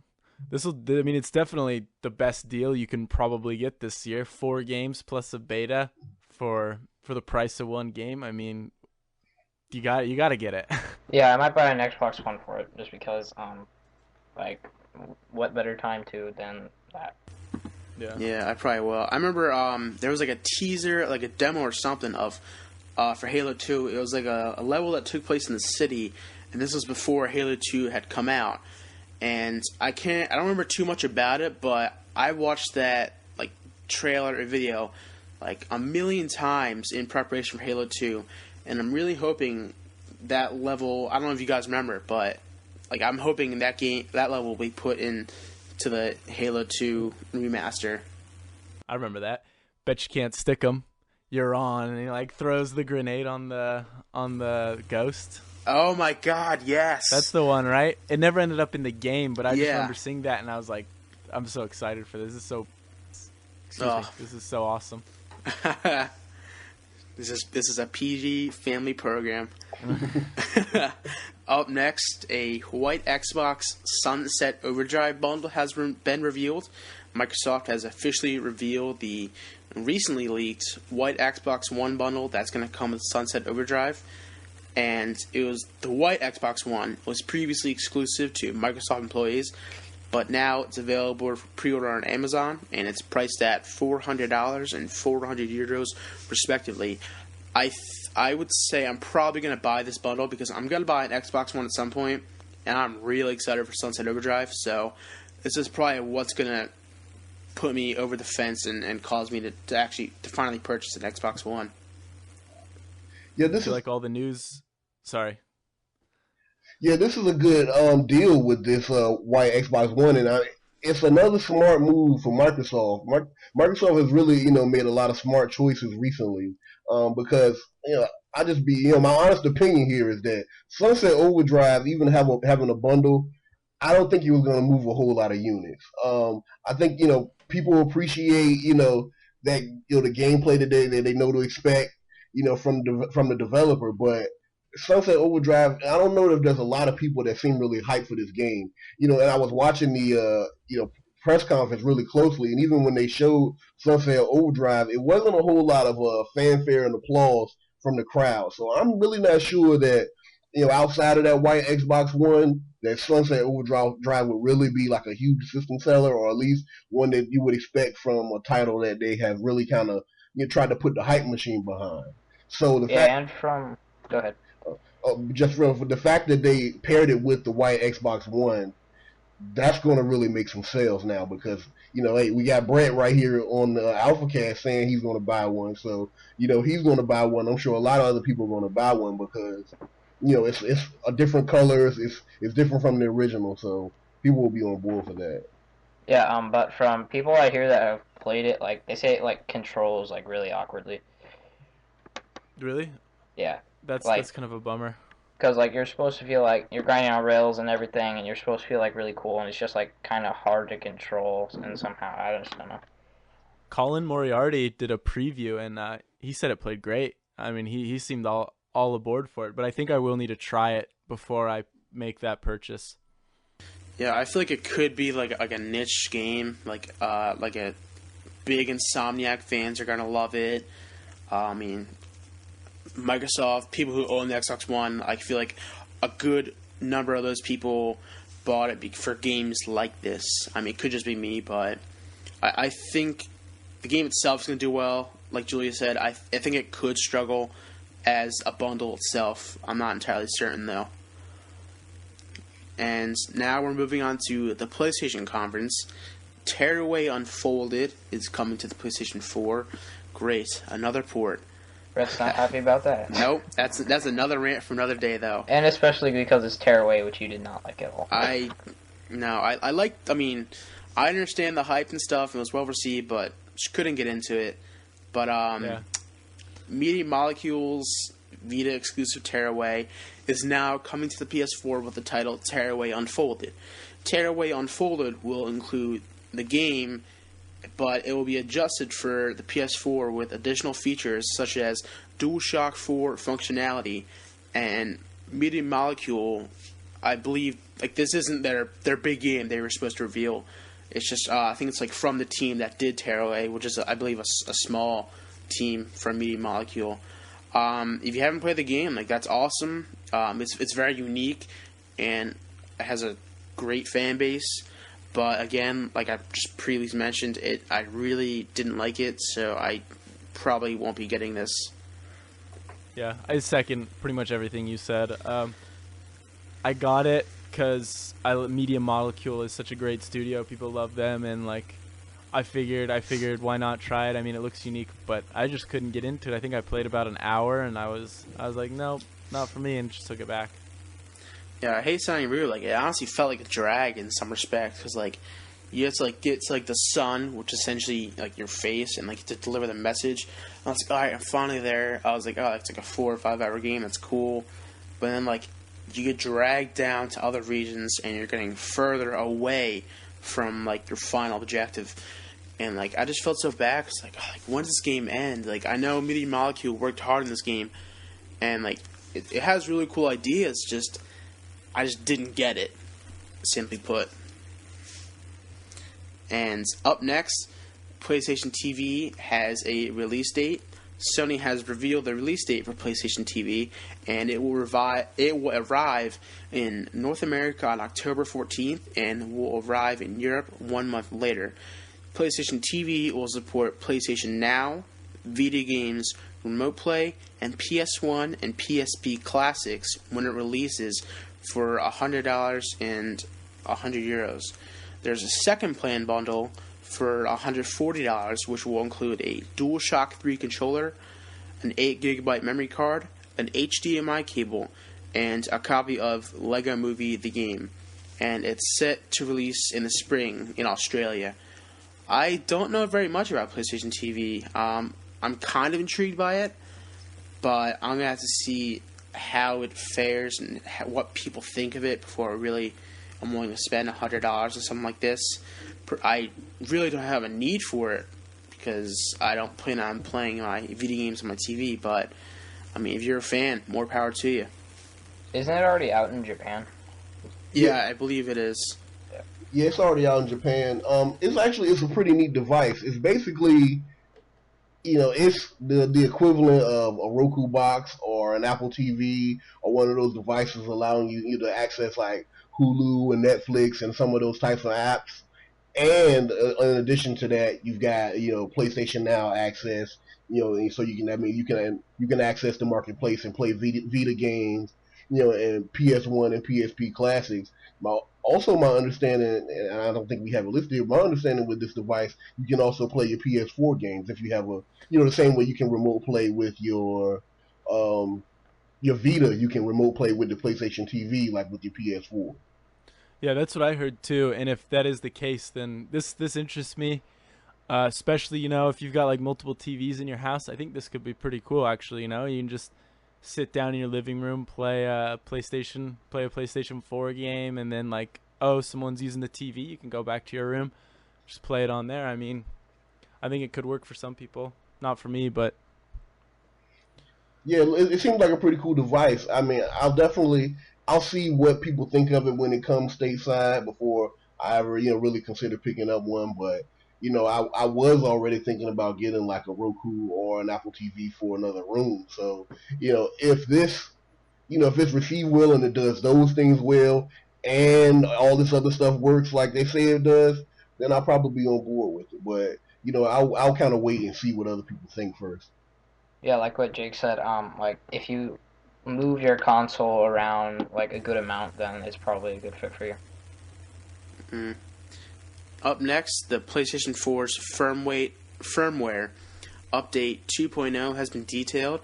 it's definitely the best deal you can probably get this year. 4 games plus a beta for the price of one game. I mean, you got to get it. Yeah, I might buy an Xbox One for it just because like what better time than that. Yeah, I probably will. I remember there was like a teaser, like a demo or something of for Halo 2. It was like a level that took place in the city, and this was before Halo 2 had come out. And I don't remember too much about it, but I watched that like trailer or video like a million times in preparation for Halo 2, and I'm really hoping that level, I don't know if you guys remember, but like I'm hoping that level will be put in to the Halo 2 remaster. I remember that. Bet you can't stick them. You're on, and he like throws the grenade on the ghost. Oh my god, yes. That's the one, right? It never ended up in the game, but I just remember seeing that, and I was like, I'm so excited for this. This is so awesome. This is a PG family program. Up next, a white Xbox Sunset Overdrive bundle has been revealed. Microsoft has officially revealed the recently leaked white Xbox One bundle that's going to come with Sunset Overdrive. And it was the white Xbox One was previously exclusive to Microsoft employees, but now it's available for pre-order on Amazon, and it's priced at $400 and 400 euros respectively. I would say I'm probably going to buy this bundle because I'm going to buy an Xbox One at some point, and I'm really excited for Sunset Overdrive. So this is probably what's going to put me over the fence and cause me to finally purchase an Xbox One. Yeah, this is like all the news. Sorry. Yeah, this is a good deal with this white Xbox One, and it's another smart move for Microsoft. Microsoft has really, made a lot of smart choices recently, because I just my honest opinion here is that Sunset Overdrive, even having a bundle, I don't think it was going to move a whole lot of units. I think people appreciate that the gameplay that they know to expect from the developer, but Sunset Overdrive, I don't know if there's a lot of people that seem really hyped for this game. And I was watching the press conference really closely, and even when they showed Sunset Overdrive, it wasn't a whole lot of fanfare and applause from the crowd. So I'm really not sure that outside of that white Xbox One, that Sunset Overdrive would really be like a huge system seller, or at least one that you would expect from a title that they have really kind of tried to put the hype machine behind. So go ahead. Just for the fact that they paired it with the white Xbox One, that's going to really make some sales now, because hey, we got Brent right here on the AlphaCast saying he's going to buy one, so he's going to buy one. I'm sure a lot of other people are going to buy one because it's a different colors. It's different from the original, so people will be on board for that. Yeah, but from people I hear that have played it, like they say it like controls like really awkwardly. Really? Yeah, That's like kind of a bummer. because like you're supposed to feel like you're grinding on rails and everything, and you're supposed to feel like really cool, and it's just like kind of hard to control, and somehow I just don't know. Colin Moriarty did a preview, and he said it played great. I mean, he seemed all aboard for it, but I think I will need to try it before I make that purchase. Yeah, I feel like it could be like a niche game, like a big Insomniac fans are gonna love it. I mean, Microsoft people who own the Xbox One, I feel like a good number of those people bought it for games like this. I mean, it could just be me, but I think the game itself is gonna do well. Like Julia said, I think it could struggle as a bundle itself. I'm not entirely certain though. And now we're moving on to the PlayStation conference. Tearaway Unfolded is coming to the PlayStation 4. Great, another port. Brett's not happy about that. Nope, that's another rant for another day, though. And especially because it's Tearaway, which you did not like at all. I like. I mean, I understand the hype and stuff, and it was well received, but just couldn't get into it. But Yeah. Media Molecules Vita exclusive Tearaway is now coming to the PS4 with the title Tearaway Unfolded. Tearaway Unfolded will include the game, but it will be adjusted for the PS4 with additional features such as DualShock 4 functionality and Media Molecule. I believe like this isn't their big game they were supposed to reveal. It's just I think it's like from the team that did Tearaway, which is I believe a small team from Media Molecule. If you haven't played the game, like that's awesome. It's very unique and it has a great fan base. But again, like I just previously mentioned, I really didn't like it, so I probably won't be getting this. Yeah, I second pretty much everything you said. I got it because Media Molecule is such a great studio. People love them, and like I figured why not try it? I mean, it looks unique, but I just couldn't get into it. I think I played about an hour, and I was like, nope, not for me, and just took it back. Yeah, I hate sounding rude. Like it honestly felt like a drag in some respects because like you have to like get to like the sun, which is essentially like your face, and like to deliver the message. And I was like, all right, I'm finally there. I was like, oh, it's like a 4 or 5 hour game. That's cool. But then like you get dragged down to other regions, and you're getting further away from like your final objective. And like I just felt so bad. Cause like, oh, like when does this game end? Like I know Media Molecule worked hard in this game, and like it has really cool ideas. Just I just didn't get it, simply put. And up next, PlayStation TV has a release date. Sony has revealed the release date for PlayStation TV, and it will arrive in North America on October 14th and will arrive in Europe 1 month later. PlayStation TV will support PlayStation Now, Vita games, Remote Play, and PS1 and PSP classics when it releases for $100 and €100. There's a second plan bundle for $140, which will include a DualShock 3 controller, an 8GB memory card, an HDMI cable, and a copy of Lego Movie The Game. And it's set to release in the spring in Australia. I don't know very much about PlayStation TV. I'm kind of intrigued by it, but I'm going to have to see how it fares and what people think of it before I'm willing to spend $100 on something like this. I really don't have a need for it because I don't plan on playing my video games on my TV, but I mean, if you're a fan, more power to you. Isn't it already out in Japan? Yeah, I believe it is. Yeah, it's already out in Japan. It's a pretty neat device. It's basically, it's the equivalent of a Roku box or an Apple TV or one of those devices allowing you to access like Hulu and Netflix and some of those types of apps. And in addition to that, you've got PlayStation Now access. And so you can access the marketplace and play Vita games. And PS1 and PSP classics. My understanding, and I don't think we have it listed here, my understanding with this device, you can also play your PS4 games if you have the same way you can remote play with your your Vita, you can remote play with the PlayStation TV like with your PS4. Yeah, that's what I heard too. And if that is the case, then this interests me. Especially, if you've got like multiple TVs in your house, I think this could be pretty cool. Actually, you can just sit down in your living room, play a PlayStation 4 game, and then like, oh, someone's using the TV, you can go back to your room, just play it on there. I mean, I think it could work for some people, not for me, but yeah, it seems like a pretty cool device. I mean, I'll see what people think of it when it comes stateside before I ever really consider picking up one. But I was already thinking about getting like a Roku or an Apple TV for another room. So if it's received well and it does those things well, and all this other stuff works like they say it does, then I'll probably be on board with it. But I'll kind of wait and see what other people think first. Yeah, like what Jake said, like if you move your console around like a good amount, then it's probably a good fit for you. Mm. Up next, the PlayStation 4's firmware update 2.0 has been detailed.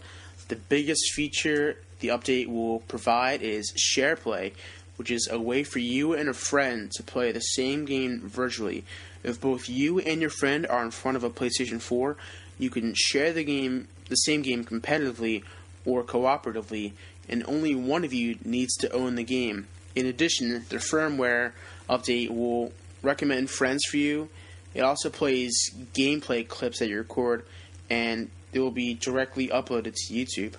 The biggest feature the update will provide is SharePlay, which is a way for you and a friend to play the same game virtually. If both you and your friend are in front of a PlayStation 4, you can share the same game competitively or cooperatively, and only one of you needs to own the game. In addition, the firmware update will recommend friends for you. It also plays gameplay clips that you record, and it will be directly uploaded to YouTube.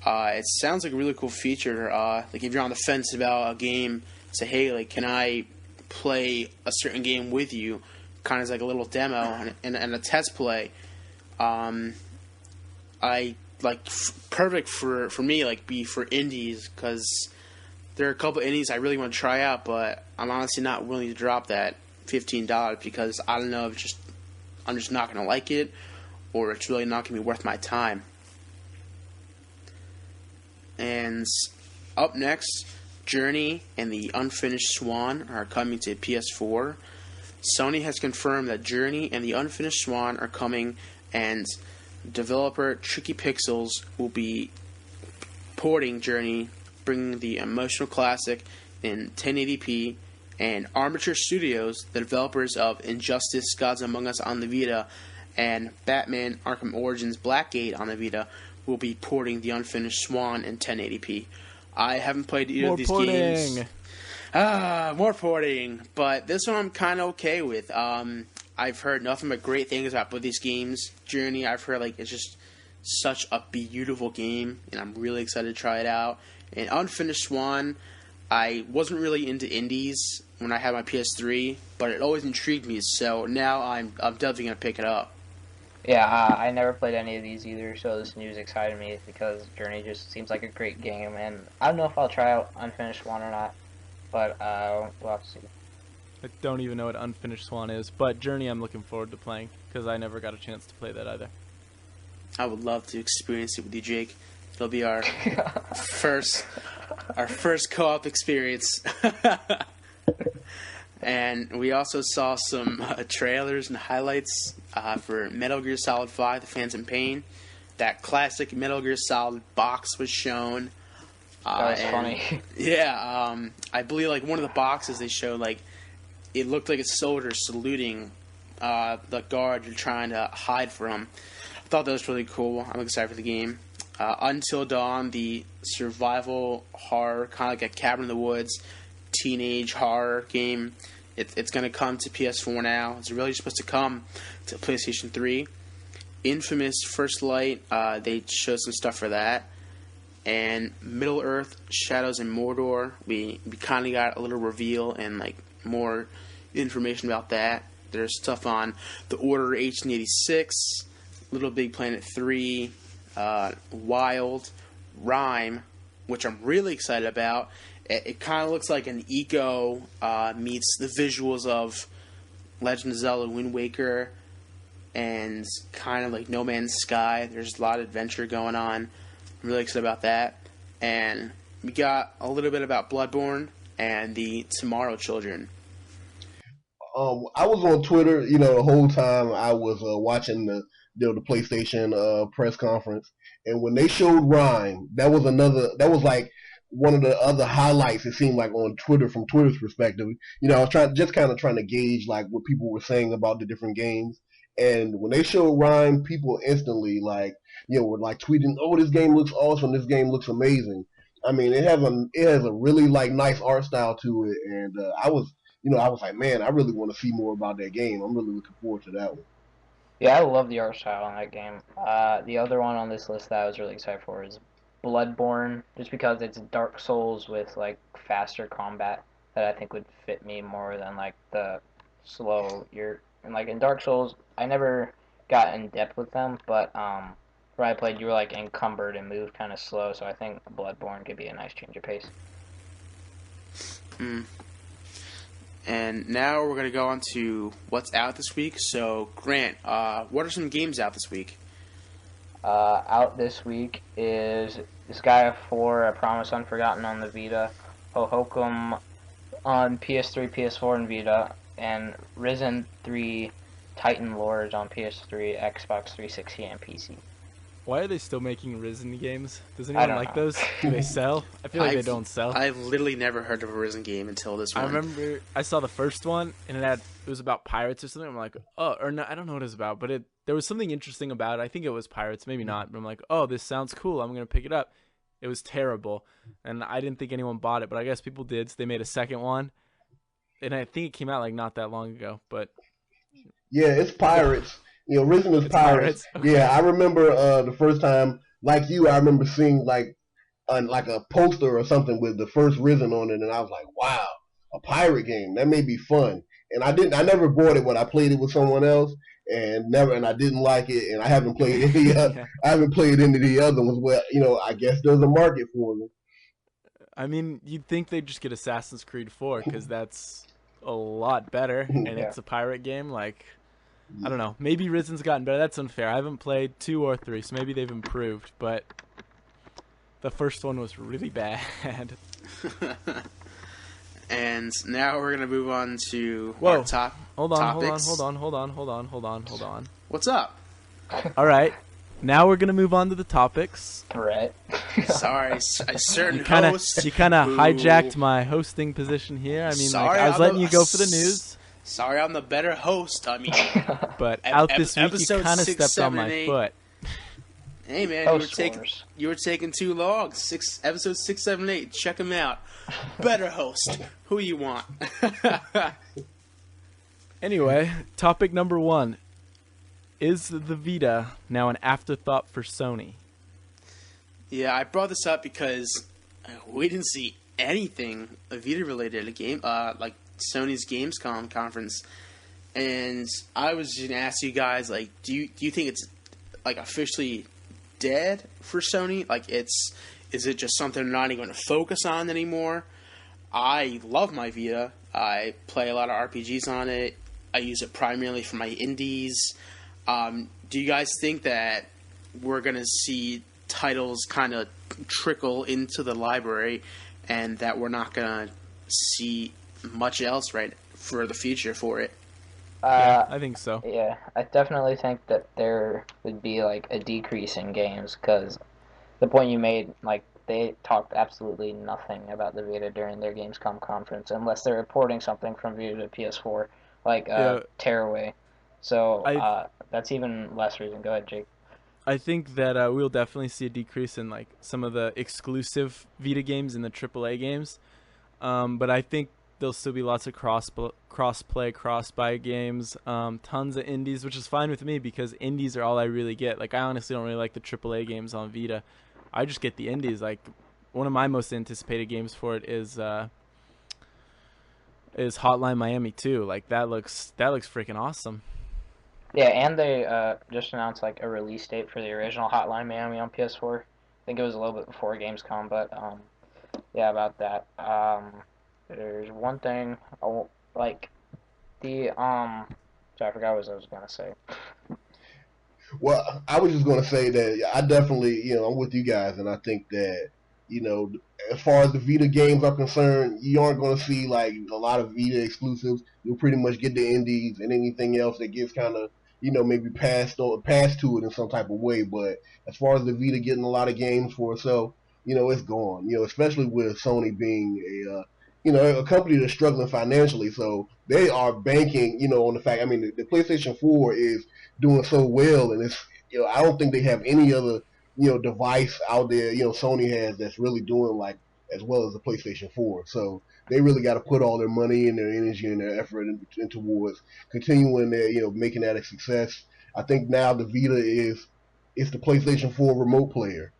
It sounds like a really cool feature. Like if you're on the fence about a game, say, hey, like, can I play a certain game with you? Kind of like a little demo and a test play. I like perfect for me, like be for indies, because there are a couple indies I really want to try out, but I'm honestly not willing to drop that $15 because I don't know if I'm just not gonna like it, or it's really not gonna be worth my time. And up next, Journey and the Unfinished Swan are coming to PS4. Sony has confirmed that Journey and the Unfinished Swan are coming, and developer Tricky Pixels will be porting Journey, bringing the emotional classic in 1080p, and Armature Studios, the developers of Injustice: Gods Among Us on the Vita and Batman: Arkham Origins Blackgate on the Vita, will be porting the Unfinished Swan in 1080p. I haven't played either of these games. More porting, but this one I'm kind of okay with. I've heard nothing but great things about both these games. Journey, I've heard like it's just such a beautiful game, and I'm really excited to try it out. And Unfinished Swan, I wasn't really into indies when I had my PS3, but it always intrigued me, so now I'm definitely going to pick it up. Yeah, I never played any of these either, so this news excited me because Journey just seems like a great game, and I don't know if I'll try out Unfinished Swan or not, but we'll have to see. I don't even know what Unfinished Swan is, but Journey I'm looking forward to playing, because I never got a chance to play that either. I would love to experience it with you, Jake. It'll be our first co-op experience. And we also saw some trailers and highlights for Metal Gear Solid 5: The Phantom Pain. That classic Metal Gear Solid box was shown. That was funny. Yeah, I believe like one of the boxes they showed, like it looked like a soldier saluting the guard you're trying to hide from. I thought that was really cool. I'm excited for the game. Until Dawn, the survival horror, kind of like a Cabin in the Woods teenage horror game. It's going to come to PS4 now. It's really supposed to come to PlayStation 3. Infamous First Light, they showed some stuff for that. And Middle Earth, Shadows in Mordor, we kind of got a little reveal and like more information about that. There's stuff on The Order 1886, Little Big Planet 3, Wild, Rhyme, which I'm really excited about. It kind of looks like an eco meets the visuals of Legend of Zelda Wind Waker and kind of like No Man's Sky. There's a lot of adventure going on. I'm really excited about that. And we got a little bit about Bloodborne and the Tomorrow Children. I was on Twitter, the whole time I was watching the PlayStation press conference, and when they showed Rhyme, that was like one of the other highlights. It seemed like on Twitter, from Twitter's perspective. I was trying to gauge like what people were saying about the different games, and when they showed Rhyme, people instantly were like tweeting, "Oh, this game looks awesome! This game looks amazing." I mean, it has a really like nice art style to it, and I was like, man, I really want to see more about that game. I'm really looking forward to that one. Yeah, I love the art style in that game. The other one on this list that I was really excited for is Bloodborne, just because it's Dark Souls with like faster combat that I think would fit me more than like the slow. And like in Dark Souls, I never got in depth with them, but where I played, you were like encumbered and moved kind of slow. So I think Bloodborne could be a nice change of pace. And now we're going to go on to what's out this week. So, Grant, what are some games out this week? Out this week is Disgaea 4, A Promise Unforgotten on the Vita, Hohokum on PS3, PS4, and Vita, and Risen 3 Titan Lords on PS3, Xbox 360, and PC. Why are they still making Risen games? Does anyone like those? Do they sell? I feel like they don't sell. I've literally never heard of a Risen game until this one. I remember I saw the first one, and it was about pirates or something. I'm like, oh, or no, I don't know what it was about, but there was something interesting about it. I think it was pirates, maybe not. But I'm like, oh, this sounds cool. I'm going to pick it up. It was terrible, and I didn't think anyone bought it, but I guess people did, so they made a second one. And I think it came out like not that long ago, but... Yeah, it's pirates. Risen is pirates. Okay. Yeah, I remember the first time, like you, I remember seeing like a poster or something with the first Risen on it, and I was like, wow, a pirate game. That may be fun. And I never bought it when I played it with someone else, and I didn't like it, and I haven't played any I haven't played any of the other ones. Well, I guess there's a market for them. I mean, you'd think they'd just get Assassin's Creed 4 because that's a lot better, and it's a pirate game. Like, I don't know. Maybe Risen's gotten better. That's unfair. I haven't played 2 or 3, so maybe they've improved. But the first one was really bad. And now we're gonna move on to our topics. Hold on. What's up? All right. Now we're gonna move on to the topics. Right. Sorry, a certain host. You kind of hijacked my hosting position here. I mean, I was letting you go for the news. Sorry, I'm the better host. I mean, but out this week you kind of stepped on my foot. Hey man, you were taking too long. Episode 6, 7, 8. Check them out. Better host. Who you want? Anyway, topic number 1. Is the Vita now an afterthought for Sony? Yeah, I brought this up because we didn't see anything Vita related to game, like Sony's Gamescom conference, and I was just gonna ask you guys, like, do you think it's like officially dead for Sony? Like, is it just something they're not even going to focus on anymore? I love my Vita. I play a lot of RPGs on it. I use it primarily for my indies. Do you guys think that we're going to see titles kind of trickle into the library and that we're not going to see much else right for the future for it? Yeah, I think so. Yeah, I definitely think that there would be like a decrease in games because the point you made, like, they talked absolutely nothing about the Vita during their Gamescom conference unless they're reporting something from Vita to PS4, like Tearaway. So that's even less reason. Go ahead, Jake. I think that we'll definitely see a decrease in like some of the exclusive Vita games and the AAA games, but I think there'll still be lots of cross-play, cross-buy games, tons of indies, which is fine with me because indies are all I really get. Like, I honestly don't really like the AAA games on Vita. I just get the indies. Like, one of my most anticipated games for it is Hotline Miami 2. Like, that looks freaking awesome. Yeah, and they just announced like a release date for the original Hotline Miami on PS4. I think it was a little bit before Gamescom, but yeah, about that. There's one thing like the sorry, I forgot what I was gonna say. Well, I was just gonna say that I definitely, I'm with you guys, and I think that, as far as the Vita games are concerned, you aren't gonna see like a lot of Vita exclusives. You'll pretty much get the indies and anything else that gets kind of, maybe passed to it in some type of way. But as far as the Vita getting a lot of games for itself, it's gone. Especially with Sony being a company that's struggling financially, so they are banking, on the fact. I mean, the PlayStation 4 is doing so well, and it's, I don't think they have any other, device out there, Sony has that's really doing like as well as the PlayStation 4. So they really got to put all their money and their energy and their effort in towards continuing their, making that a success. I think now the Vita is the PlayStation 4 remote player.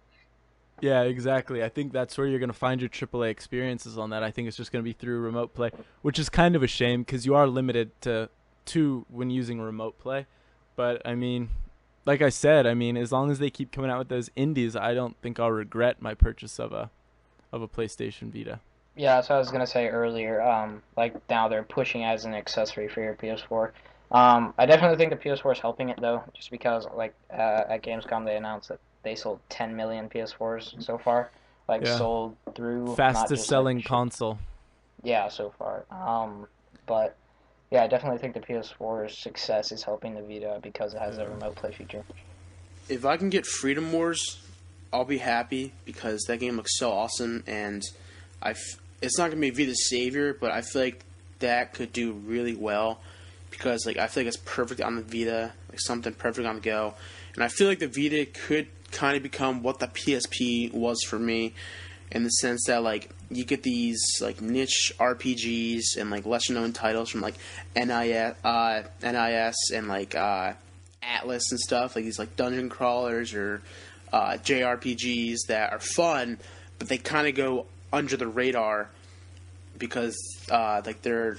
Yeah, exactly. I think that's where you're going to find your AAA experiences on that. I think it's just going to be through remote play, which is kind of a shame because you are limited to two when using remote play. But, I mean, like I said, as long as they keep coming out with those indies, I don't think I'll regret my purchase of a PlayStation Vita. Yeah, that's what I was going to say earlier. Like, now they're pushing as an accessory for your PS4. I definitely think the PS4 is helping it, though, just because, like, at Gamescom they announced that they sold 10 million PS4s so far. Sold through... Fastest selling console. Yeah, so far. But, yeah, I definitely think the PS4's success is helping the Vita because it has a remote play feature. If I can get Freedom Wars, I'll be happy because that game looks so awesome, and it's not going to be Vita's savior, but I feel like that could do really well because, like, I feel like it's perfect on the Vita, like something perfect on the go. And I feel like the Vita could kind of become what the PSP was for me, in the sense that, like, you get these, like, niche RPGs and, like, lesser known titles from, like, NIS and, like, Atlas and stuff, like these, like, dungeon crawlers or JRPGs that are fun, but they kind of go under the radar because, like, they're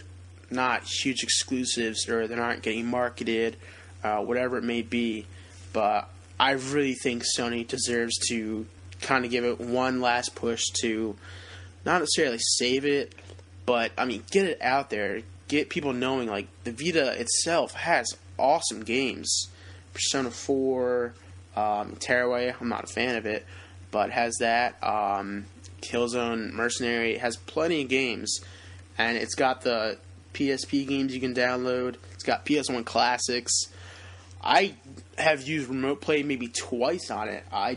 not huge exclusives or they're not getting marketed, whatever it may be. But I really think Sony deserves to kind of give it one last push to not necessarily save it, but, get it out there. Get people knowing, like, the Vita itself has awesome games. Persona 4, Tearaway, I'm not a fan of it, but has that. Killzone Mercenary, it has plenty of games. And it's got the PSP games you can download. It's got PS1 classics. I have used remote play maybe twice on it. I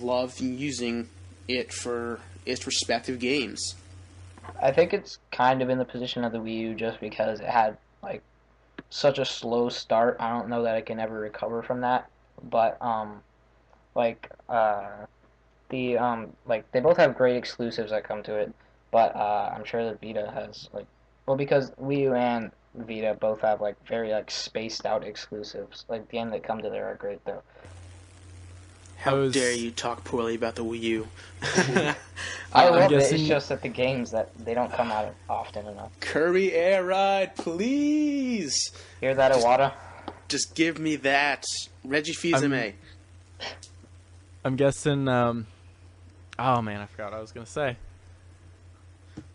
love using it for its respective games. I think it's kind of in the position of the Wii U just because it had, like, such a slow start. I don't know that it can ever recover from that. But, they both have great exclusives that come to it. But, I'm sure the Vita has, because Wii U and Vita both have, like, very, like, spaced out exclusives. Like, the games that come to there are great, though. How dare you talk poorly about the Wii U? I love it. It's just that the games that they don't come out often enough. Kirby Air Ride, please. Hear that, Iwata? Just give me that. Reggie Fils-Aimé. I'm guessing. Oh man, I forgot what I was gonna say.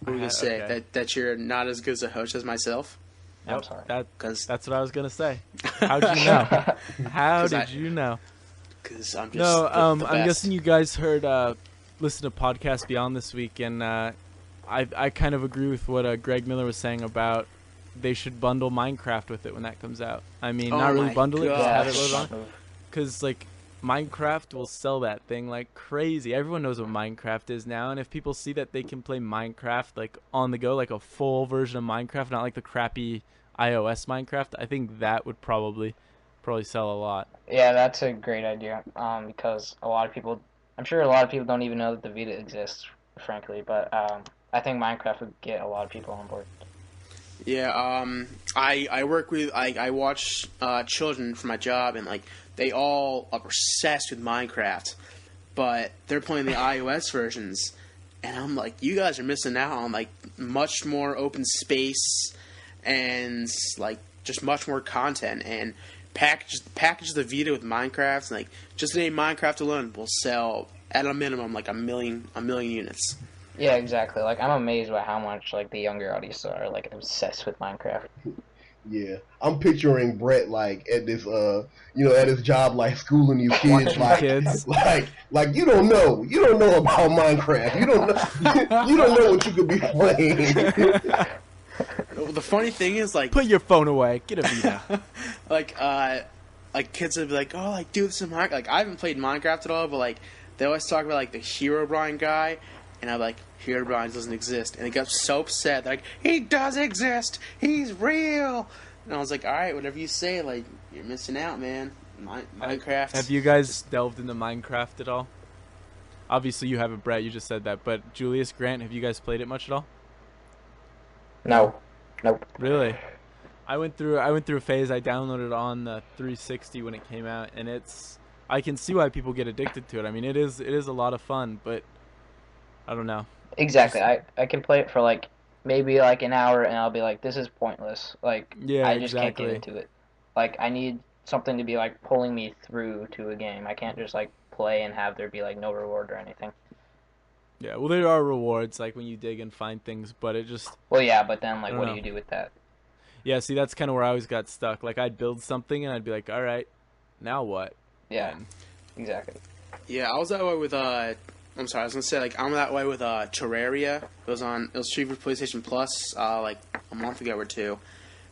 What were you gonna say? Okay. That you're not as good as a host as myself? Yep, I'm sorry. That's what I was gonna say. How'd you know? How did you know? Because I'm just the I'm guessing you guys heard listen to Podcast Beyond this week, and I kind of agree with what Greg Miller was saying about they should bundle Minecraft with it when that comes out. Not really bundle it, just have it loaded on. Because, like, Minecraft will sell that thing like crazy. Everyone knows what Minecraft is now, and if people see that they can play Minecraft, like, on the go, like a full version of Minecraft, not like the crappy iOS Minecraft, I think that would probably sell a lot. Yeah, that's a great idea, because I'm sure a lot of people don't even know that the Vita exists, frankly, but I think Minecraft would get a lot of people on board. Yeah, I work with, I watch children for my job, and, like, they all are obsessed with Minecraft, but they're playing the iOS versions, and I'm like, you guys are missing out on, like, much more open space and, like, just much more content, and package the Vita with Minecraft, and, like, just the name Minecraft alone will sell at a minimum like a million units. Yeah, exactly. Like, I'm amazed by how much, like, the younger audience are, like, obsessed with Minecraft. Yeah, I'm picturing Brett, like, at this at his job, like, schooling these kids, like you don't know about Minecraft. You don't know what you could be playing. The funny thing is, like, put your phone away, get a Vita. Like, like kids would be like, oh, like do this in Minecraft. Like I haven't played Minecraft at all, but like they always talk about like the Herobrine guy, and I'm like, Herobrine doesn't exist, and they got so upset. They're like, he does exist. He's real. And I was like, all right, whatever you say. Like you're missing out, man. Minecraft. Have you guys delved into Minecraft at all? Obviously, you haven't, Brett. You just said that. But Julius, Grant, have you guys played it much at all? No. Nope. Really? I went through a phase. I downloaded it on the 360 when it came out, and I can see why people get addicted to it. I mean, it is a lot of fun, but I don't know. Exactly. I can play it for like maybe like an hour, and I'll be like, this is pointless. Like, Yeah, I just exactly. can't get into it. Like, I need something to be like pulling me through to a game. I can't just like play and have there be like no reward or anything. Yeah, well, there are rewards like when you dig and find things, but it just Well, yeah, but then like, I what don't do know. you do with that? Yeah, see, that's kind of where I always got stuck. Like, I'd build something, and I'd be like, all right, now what? Yeah, And exactly. Yeah, I was that way with I'm sorry, I was gonna say like I'm that way with Terraria. It was free for PlayStation Plus like a month ago or two,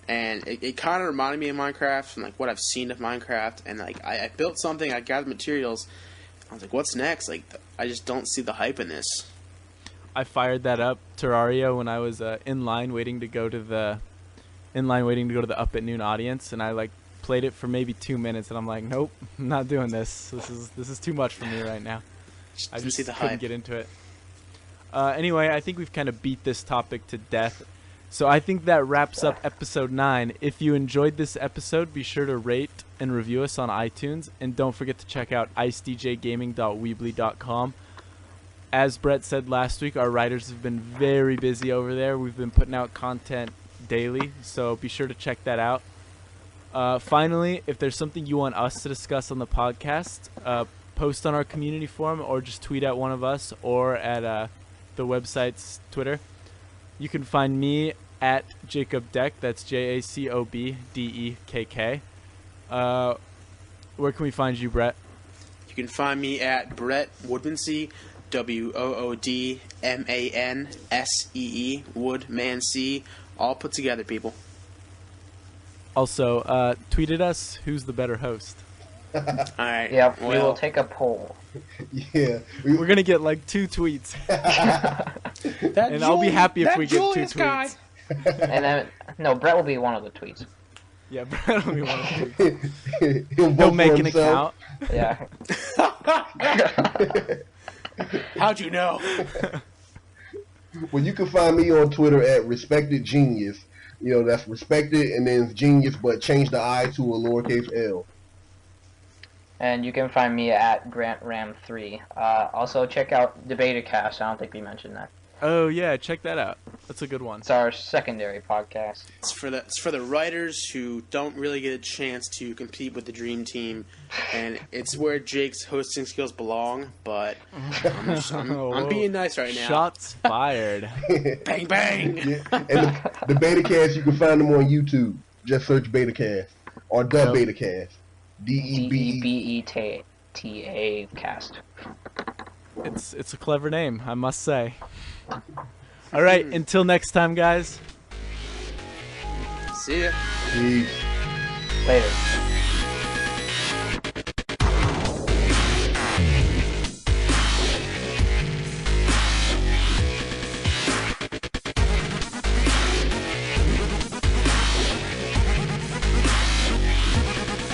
and it kind of reminded me of Minecraft and like what I've seen of Minecraft. And like I built something, I gathered materials. I was like, what's next? Like I just don't see the hype in this. I fired that up, Terraria, when I was in line waiting to go to the Up at Noon audience, and I like played it for maybe 2 minutes, and I'm like, nope, I'm not doing this. This is too much for me right now. I Didn't just see the couldn't hype. get into it. Anyway, I think we've kind of beat this topic to death. So I think that wraps up episode 9. If you enjoyed this episode, be sure to rate and review us on iTunes, and don't forget to check out icedjgaming.weebly.com. As Brett said last week, our writers have been very busy over there. We've been putting out content daily, so be sure to check that out. Finally, if there's something you want us to discuss on the podcast, post on our community forum or just tweet at one of us or at the website's Twitter. You can find me at Jacob Deck. That's JACOBDEKK. Where can we find you, Brett? You can find me at Brett Woodmansee, WOODMANSEE, Woodmansee, all put together, people. Also, tweet at us who's the better host. All right. Yeah, we well, will take a poll. Yeah. We're going to get like 2 tweets. And I'll be happy if we get 2 tweets. And then, no, Brett will be one of the tweets. Yeah, Brett will be one of the tweets. He'll He'll vote make for an himself. account. Yeah. How'd you know? Well, you can find me on Twitter at Respected Genius. You know, that's respected and then genius, but change the I to a lowercase L. And you can find me at GrantRam3. Also, check out DebateCast. I don't think we mentioned that. Oh, yeah, check that out. That's a good one. It's our secondary podcast. It's for the writers who don't really get a chance to compete with the dream team, and it's where Jake's hosting skills belong. But I'm being nice right now. Shots fired. Bang bang. Yeah. And the BetaCast, you can find them on YouTube. Just search BetaCast or the Yep. BetaCast. DEBE. DEBETA cast. It's a clever name, I must say. All right, until next time, guys. See ya. Peace. Later.